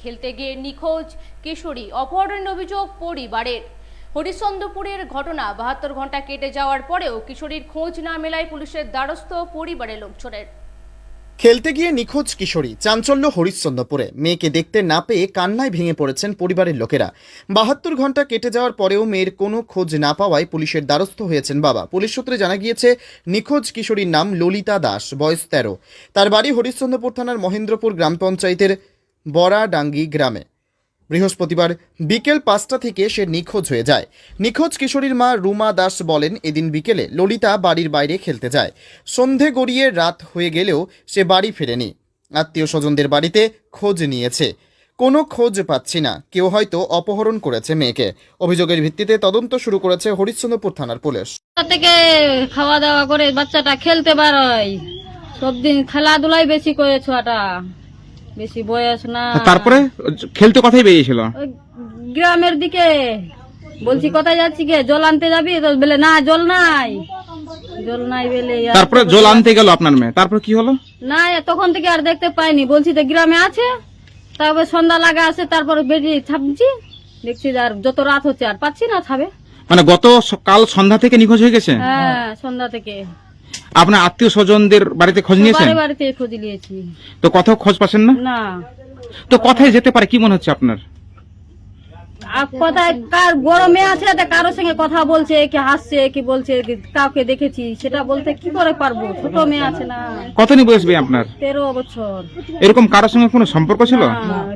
খেলতে গিয়ে নিখোঁজ কিশোরী অপহরণের অভিযোগ পরিবারের। হরিশ্চন্দ্রপুরের ঘটনা 72 ঘন্টা কেটে যাওয়ার পরেও কিশোরীর খোঁজ না মেলায় পুলিশের দ্বারস্থ পরিবারের লোকজনের। খেলতে গিয়ে নিখোঁজ কিশোরী, চাঞ্চল্য হরিশ্চন্দ্রপুরে। মেয়েকে দেখতে না পেয়ে কান্নায় ভেঙে পড়েছেন পরিবারের লোকেরা। 72 ঘন্টা কেটে যাওয়ার পরেও মেয়ের কোনো খোঁজ না পাওয়ায় পুলিশের দ্বারস্থ হয়েছেন বাবা। পুলিশ সূত্রে জানা গিয়েছে, নিখোঁজ কিশোরীর নাম ললিতা দাস, বয়স 13। তার বাড়ি হরিশ্চন্দ্রপুর থানার মহেন্দ্রপুর গ্রাম পঞ্চায়েতের বড়াডাঙ্গি গ্রামে। বৃহস্পতিবার বিকেল 5টা থেকে সে নিখোঁজ হয়ে যায়। নিখোঁজ কিশোরীর মা রুমা দাস বলেন, এদিন বিকেলে ললিতা বাড়ির বাইরে খেলতে যায়। সন্ধে গড়িয়ে রাত হয়ে গেলেও সে বাড়ি ফেরেনি। আত্মীয় স্বজনদের বাড়িতে খোঁজ নিয়েছে, কোনো খোঁজ পাচ্ছি না, কেউ হয়তো অপহরণ করেছে মেয়েকে। অভিযোগের ভিত্তিতে তদন্ত শুরু করেছে হরিশ্চন্দ্রপুর থানার পুলিশ। থেকে খাওয়া দাওয়া করে বাচ্চাটা খেলতে পারয়, সব দিন খেলাধুলাই বেশি করে, ছোয়াটা বেশি বয়স না। তারপরে খেলতে কোথায় বেরিয়েছিল? ওই গ্রামের দিকে। বলছি কোথায় যাচ্ছি কে, জল আনতে যাবি? তো বলে না, জল নাই, জল নাই বলে। তারপরে জল আনতে গেল আপনার মেয়ে, তারপর কি হলো? না, তখন থেকে আর দেখতে পাইনি। বলছি তো গ্রামে আছে, তারপরে সন্ধ্যা লাগা আছে, তারপর বেরিয়ে ছাপছি, দেখছি আর যত রাত হচ্ছে আর পাচ্ছি না ছাবে। মানে গত কাল সন্ধ্যা থেকে নিখোঁজ হয়ে গেছে? হ্যাঁ, সন্ধ্যা থেকে। আপনার আত্মীয় স্বজনদের বাড়িতে খোঁজ নিয়েছেন? বাড়িতে খোঁজ নিয়েছি, তো কোথাও খোঁজ পাচ্ছেন না? না। তো কোথায় যেতে পারে কি মনে হচ্ছে আপনার? কোথায় কার বড় মেয়ে আছে, কারোর সঙ্গে কথা বলছে, কি হাসছে, কি বলছে, কাউকে দেখেছি সেটা বলতে কি করে পারবো? ছোট মেয়ে আছে না। কতদিন বয়স হবে আপনার? 13 বছর। এরকম কারোর সঙ্গে কোনো সম্পর্ক ছিল?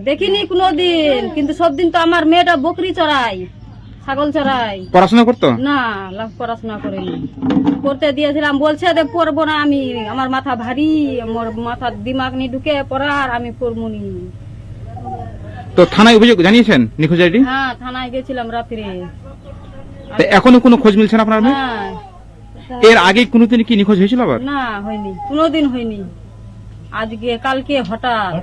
দেখিনি কোনোদিন, কিন্তু সব দিন তো আমার মেয়েটা বকরি চড়াই, ছাগল চড়াই। পড়াশোনা করতো না, পড়াশোনা করিনি। করতে দিয়েছিলাম, বলছে যে পড়বো না আমি, আমার মাথা ভারী, আমার মাথার দিমাগ নিয়ে ঢুকে পড়ার, আমি পড়বো নি। তো থানায় অভিযোগ জানিয়েছেন নিখোঁজ আইডি? হ্যাঁ, থানায় গেছিলাম রাত্রে। এখনো কোনো খোঁজ মিলছে না আপনার মেয়ে? হ্যাঁ। এর আগে কোনোদিন কি নিখোঁজ হয়েছিল আবার? না, হয়নি, কোনোদিন হয়নি। আজকে কালকে হঠাৎ।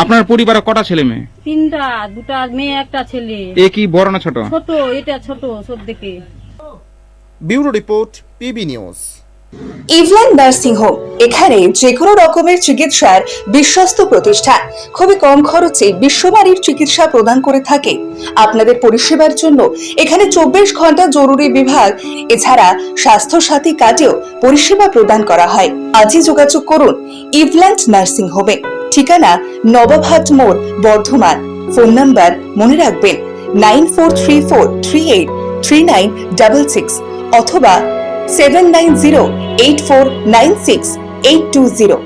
আপনার পরিবারে কটা ছেলে মেয়ে? 3টা, 2টা মেয়ে, একটা ছেলে। এ কি বড় না ছোট? ছোট, এটা ছোট সব থেকে। Bureau report, PB news. ইভল্যান্ড নার্সিং হোম, এখানে যে কোনো রকমের চিকিৎসার বিশ্বস্ত প্রতিষ্ঠান। খুবই কম খরচে বিশ্বমানের চিকিৎসা প্রদান করে থাকে। আপনাদের পরিষেবার জন্য এখানে 24 ঘন্টা জরুরি বিভাগ, এছাড়া স্বাস্থ্য সাথী কার্ডেও পরিষেবা প্রদান করা হয়। আজই যোগাযোগ করুন ইভল্যান্ড নার্সিং হোমে। ঠিকানা নবাবহাট মোড়, বর্ধমান। ফোন নাম্বার মনে রাখবেন 9434383966 অথবা 7908496820।